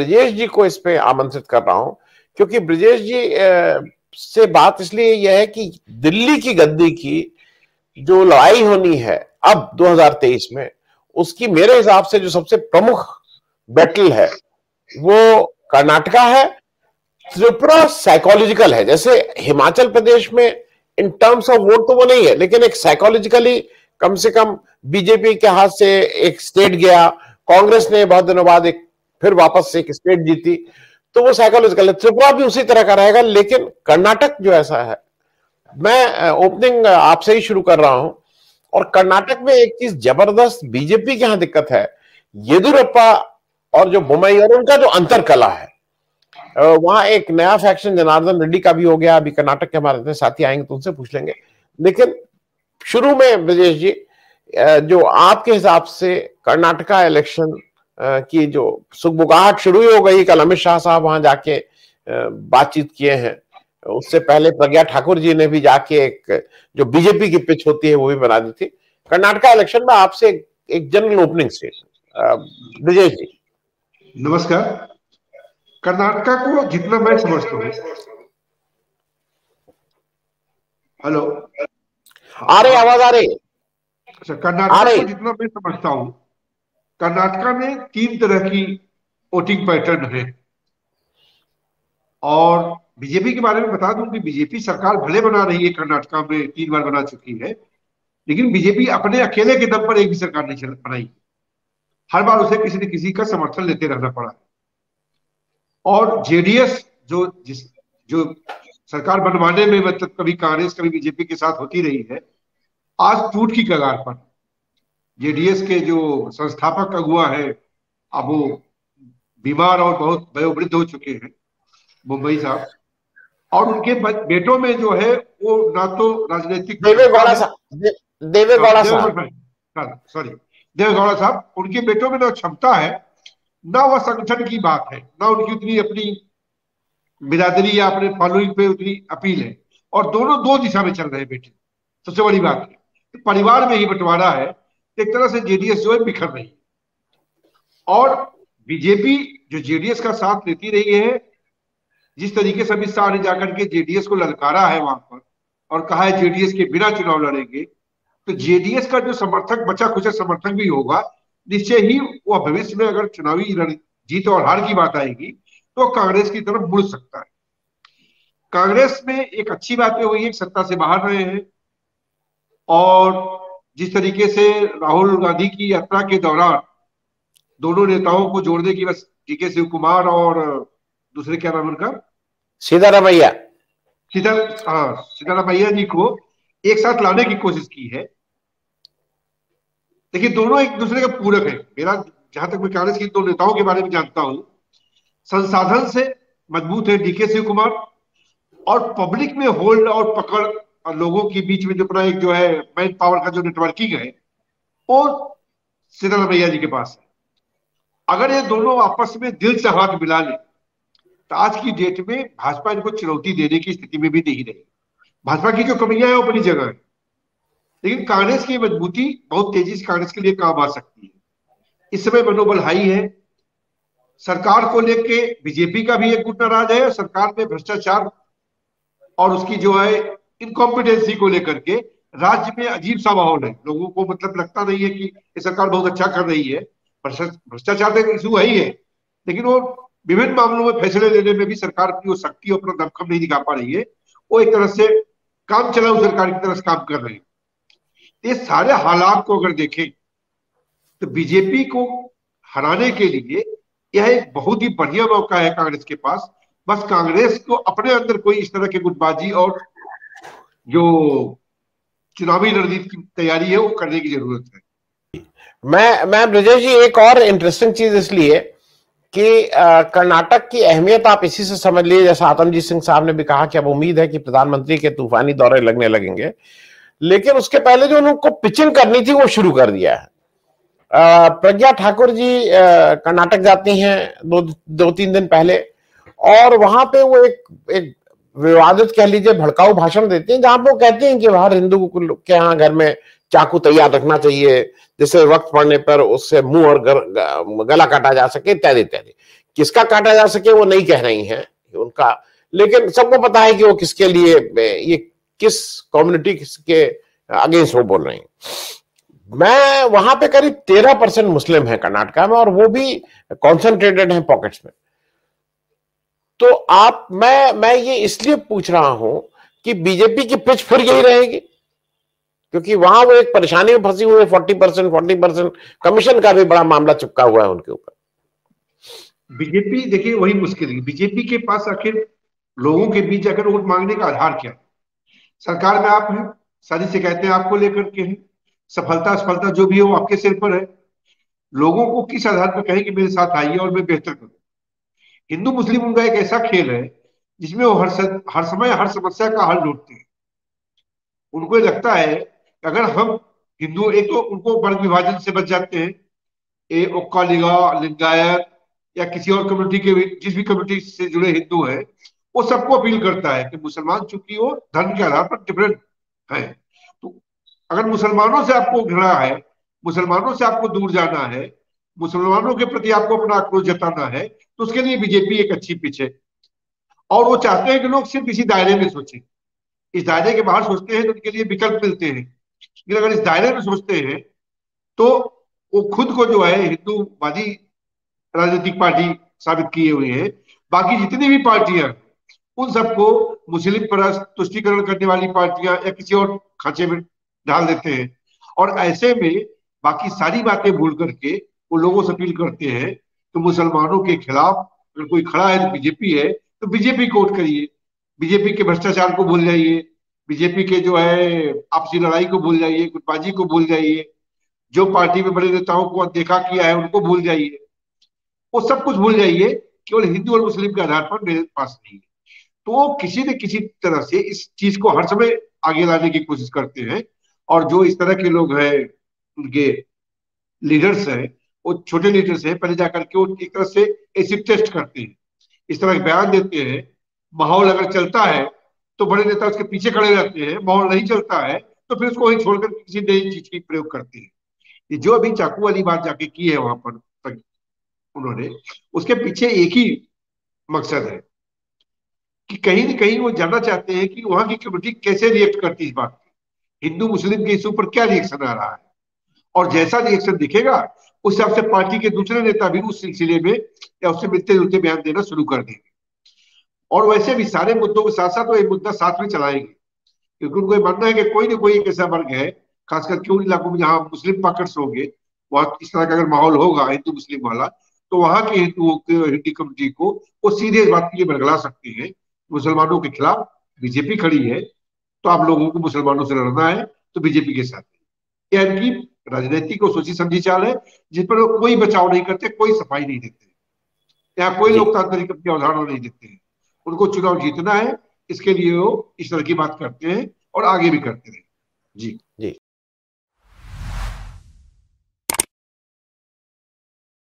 ब्रजेश जी को इस पे आमंत्रित कर रहा हूं, क्योंकि ब्रजेश जी से बात इसलिए यह है कि दिल्ली की गद्दी की जो लड़ाई होनी है अब 2023 में, उसकी मेरे हिसाब से जो सबसे प्रमुख बैटल है वो कर्नाटका है। त्रिपुरा साइकोलॉजिकल है, जैसे हिमाचल प्रदेश में इन टर्म्स ऑफ वोट तो वो नहीं है, लेकिन एक साइकोलॉजिकली कम से कम बीजेपी के हाथ से एक स्टेट गया, कांग्रेस ने बहुत दिनों बाद एक फिर वापस से एक स्टेट जीती, तो वो साइकोलॉजिकल है। त्रिपुरा भी उसी तरह का रहेगा, लेकिन कर्नाटक जो ऐसा है, मैं ओपनिंग आपसे ही शुरू कर रहा हूं। और कर्नाटक में एक चीज जबरदस्त बीजेपी के यहां दिक्कत है, येदियुरप्पा और जो बोम्मई और उनका जो अंतर कला है, वहां एक नया फैक्शन जनार्दन रेड्डी का भी हो गया, अभी कर्नाटक के हमारे साथी आएंगे तो उनसे पूछ लेंगे। लेकिन शुरू में ब्रजेश जी, जो आपके हिसाब से कर्नाटका इलेक्शन की जो सुगबुगाहट शुरू ही हो गई, कल अमित शाह साहब वहां जाके बातचीत किए हैं, उससे पहले प्रज्ञा ठाकुर जी ने भी जाके एक जो बीजेपी की पिच होती है वो भी बना दी थी। कर्नाटका इलेक्शन में आपसे एक जनरल ओपनिंग स्टेटमेंट ब्रजेश जी। नमस्कार। कर्नाटका को जितना मैं समझता हूँ, हेलो, आ रही आवाज आ रही? अच्छा, कर्नाटका को जितना मैं समझता हूँ, कर्नाटका में 3 तरह की वोटिंग पैटर्न है। और बीजेपी के बारे में बता दूं कि बीजेपी सरकार भले बना रही है, कर्नाटका में 3 बार बना चुकी है, लेकिन बीजेपी अपने अकेले के दम पर एक भी सरकार नहीं बनाई। हर बार उसे किसी न किसी का समर्थन लेते रहना पड़ा। और जेडीएस जो सरकार बनवाने में मतलब कभी कांग्रेस कभी बीजेपी के साथ होती रही है, आज टूट की कगार पर। जेडीएस के जो संस्थापक अगुआ है, अब वो बीमार और बहुत वयोवृद्ध हो चुके हैं, मुंबई साहब, और उनके बेटों में जो है वो ना तो राजनीतिक देवेगौड़ा साहब, उनके बेटों में ना क्षमता है, ना वह संगठन की बात है, ना उनकी उतनी अपनी बिरादरी या अपने फॉलोइंग पे उतनी अपील है। और दोनों 2 दिशा में चल रहे हैं बेटे, सबसे बड़ी बात है। तो परिवार में ही बंटवारा है, एक तरह से जेडीएस जो है बिखर रही है। और बीजेपी जो जेडीएस का साथ लेती रही है, जिस तरीके से अमित शाह ने जाकर के जेडीएस को ललकारा है वहां पर और कहा है जेडीएस के बिना चुनाव लड़ेंगे, तो जेडीएस का जो समर्थक, बचा खुचा समर्थक भी होगा, निश्चय ही वह भविष्य में अगर चुनावी जीत और हार की बात आएगी तो कांग्रेस की तरफ मुड़ सकता है। कांग्रेस में एक अच्छी बात हुई है, सत्ता से बाहर रहे हैं, और जिस तरीके से राहुल गांधी की यात्रा के दौरान दोनों नेताओं को जोड़ने की, बस डीके शिव कुमार और दूसरे क्या नाम उनका, सिद्धारमैया जी को एक साथ लाने की कोशिश की है। देखिए, दोनों एक दूसरे के पूरक है। मेरा जहां तक मैं कांग्रेस के 2 नेताओं के बारे में जानता हूं, संसाधन से मजबूत है डीके शिव कुमार, और पब्लिक में होल्ड और पकड़ और लोगों के बीच में जो अपना एक जो है मैन पावर का जो नेटवर्किंग है, वो सिद्धारमैया जी के पास है। अगर ये दोनों आपस में दिल से हाथ मिला ले तो आज की डेट में भाजपा इनको चुनौती देने की स्थिति में भी नहीं रही। भाजपा की जो कमियां है वो अपनी जगह है, लेकिन कांग्रेस की मजबूती बहुत तेजी से कांग्रेस के लिए काम आ सकती है। इस समय मनोबल हाई है। सरकार को लेके बीजेपी का भी एक गुट नाराज है, सरकार में भ्रष्टाचार और उसकी जो है इनकॉम्पिटेंसी को लेकर के राज्य में अजीब सा माहौल है। लोगों को मतलब लगता नहीं है कि ये सरकार बहुत अच्छा कर रही है। भ्रष्टाचार तो इशू है ही है, लेकिन वो विभिन्न मामलों में फैसले लेने में भी सरकार की वो शक्ति और अपना दमखम नहीं दिखा पा रही है। वो एक तरह से काम चलाऊ सरकार की तरह से काम कर रहे हैं। ये सारे हालात को अगर देखें तो बीजेपी को हराने के लिए यह एक बहुत ही बढ़िया मौका है कांग्रेस के पास। बस कांग्रेस को अपने अंदर कोई इस तरह की गुटबाजी और जो चुनावी रणनीति की तैयारी है वो करने की जरूरत है। मैं ब्रजेश जी, एक और इंटरेस्टिंग चीज इसलिए कि कर्नाटक की अहमियत आप इसी से समझ लीजिए, जैसा आतमजीत सिंह साहब ने भी कहा कि अब उम्मीद है कि प्रधानमंत्री के तूफानी दौरे लगने लगेंगे, लेकिन उसके पहले जो उनको पिचिंग करनी थी वो शुरू कर दिया है। प्रज्ञा ठाकुर जी कर्नाटक जाती हैं 2-3 दिन पहले, और वहां पे वो एक विवादित कह लीजिए भड़काऊ भाषण देते हैं, जहां पर वो कहते हैं कि हर हिंदू के यहाँ घर में चाकू तैयार रखना चाहिए, जिससे वक्त पड़ने पर उससे मुंह और गला काटा जा सके, इत्यादि इत्यादि। किसका काटा जा सके वो नहीं कह रही हैं उनका, लेकिन सबको पता है कि वो किसके लिए, ये किस कम्युनिटी के अगेंस्ट वो बोल रही हैं। मैं वहां पे करीब 13% मुस्लिम है कर्नाटका में, और वो भी कॉन्सेंट्रेटेड है पॉकेट्स में। तो मैं ये इसलिए पूछ रहा हूं कि बीजेपी की पिच फिर यही रहेगी, क्योंकि वहां वो एक परेशानी में फंसी हुई है। 40% कमीशन का भी बड़ा मामला चिपका हुआ है उनके ऊपर। बीजेपी देखिए वही मुश्किल है, बीजेपी के पास आखिर लोगों के बीच जाकर वोट मांगने का आधार क्या है? सरकार में आप हैं, सारी शिकायतें आपको लेकर के हैं, सफलता असफलता जो भी हो आपके सिर पर है। लोगों को किस आधार पर कहें कि मेरे साथ आइए और मैं बेहतर करूं? हिंदू मुस्लिम उनका एक ऐसा खेल है जिसमें वो हर समय हर समस्या का हल ढूंढते हैं। उनको ये लगता है कि अगर हम हिंदू, एक तो उनको वर्ग विभाजन से बच जाते हैं, ये ओक्का लिगा लिंगायत या किसी और कम्युनिटी के भी, जिस भी कम्युनिटी से जुड़े हिंदू हैं, वो सबको अपील करता है कि मुसलमान चूंकि वो धर्म के आधार पर डिफरेंट है, तो अगर मुसलमानों से आपको घृणा है, मुसलमानों से आपको दूर जाना है, मुसलमानों के प्रति आपको अपना आक्रोश जताना है, तो उसके लिए बीजेपी एक अच्छी पिच है। और वो चाहते हैं कि लोग सिर्फ इसी दायरे में सोचें। इस दायरे के बाहर सोचते हैं तो उनके लिए विकल्प मिलते हैं, लेकिन अगर इस दायरे में सोचते हैं तो वो खुद को जो है हिंदूवादी राजनीतिक पार्टी साबित किए हुए हैं। बाकी जितनी भी पार्टियां उन सबको मुस्लिम परस्त तुष्टीकरण करने वाली पार्टियां या किसी और खांचे में डाल देते हैं। और ऐसे में बाकी सारी बातें भूल करके वो लोगों से अपील करते हैं कि मुसलमानों के खिलाफ अगर कोई खड़ा है तो बीजेपी है, तो बीजेपी को वोट करिए, बीजेपी के भ्रष्टाचार को भूल जाइए, बीजेपी के जो है आपसी लड़ाई को भूल जाइए, गुटबाजी को भूल जाइए, जो पार्टी में बड़े नेताओं को अनदेखा किया है उनको भूल जाइए, वो सब कुछ भूल जाइए, केवल हिंदू और मुस्लिम के आधार पर मेरे पास नहीं है। तो वो किसी न किसी तरह से इस चीज को हर समय आगे लाने की कोशिश करते हैं। और जो इस तरह के लोग हैं, उनके लीडर्स हैं, वो छोटे लीडर्स हैं, पहले जाकर के वो एक तरह से एसिड टेस्ट करते हैं, इस तरह के बयान देते हैं। माहौल अगर चलता है तो बड़े नेता उसके पीछे खड़े रहते हैं, माहौल नहीं चलता है तो फिर उसको वहीं छोड़कर किसी नई चीज की प्रयोग करते हैं। ये जो अभी चाकू वाली बात जाके की है वहां पर उन्होंने, उसके पीछे एक ही मकसद है कि कहीं न कहीं वो जानना चाहते हैं कि वहां की कम्युनिटी कैसे रिएक्ट करती है इस बात पे, हिंदू मुस्लिम के इशू पर क्या रिएक्शन आ रहा है। और जैसा रिएक्शन दिखेगा उस हिसाब से पार्टी के दूसरे नेता भी उस सिलसिले में या उससे मिलते जुलते बयान देना शुरू कर देंगे। और वैसे भी सारे मुद्दों के साथ साथ वो एक मुद्दा साथ में चलाएंगे, क्योंकि उनको ये मानना है कि कोई ना कोई एक ऐसा वर्ग है, खास करके उन इलाकों में जहां मुस्लिम पॉकेट्स होंगे, वहां इस तरह का अगर माहौल होगा हिंदू मुस्लिम वाला, तो वहां के हिंदुओं के हिंदी कम्युनिटी को वो सीधे इस बात के लिए बरगला सकते हैं, मुसलमानों के खिलाफ बीजेपी खड़ी है, तो आप लोगों को मुसलमानों से लड़ना है तो बीजेपी के साथ है। यह इनकी राजनीतिक और सोची समझी चाल है, जिस पर वो कोई बचाव नहीं करते, कोई सफाई नहीं देते, यहाँ कोई जी लोकतांत्रिक अपनी अवधारणा नहीं देते हैं। उनको चुनाव जीतना है, इसके लिए वो इस तरह की बात करते हैं और आगे भी करते रहे। जी। जी।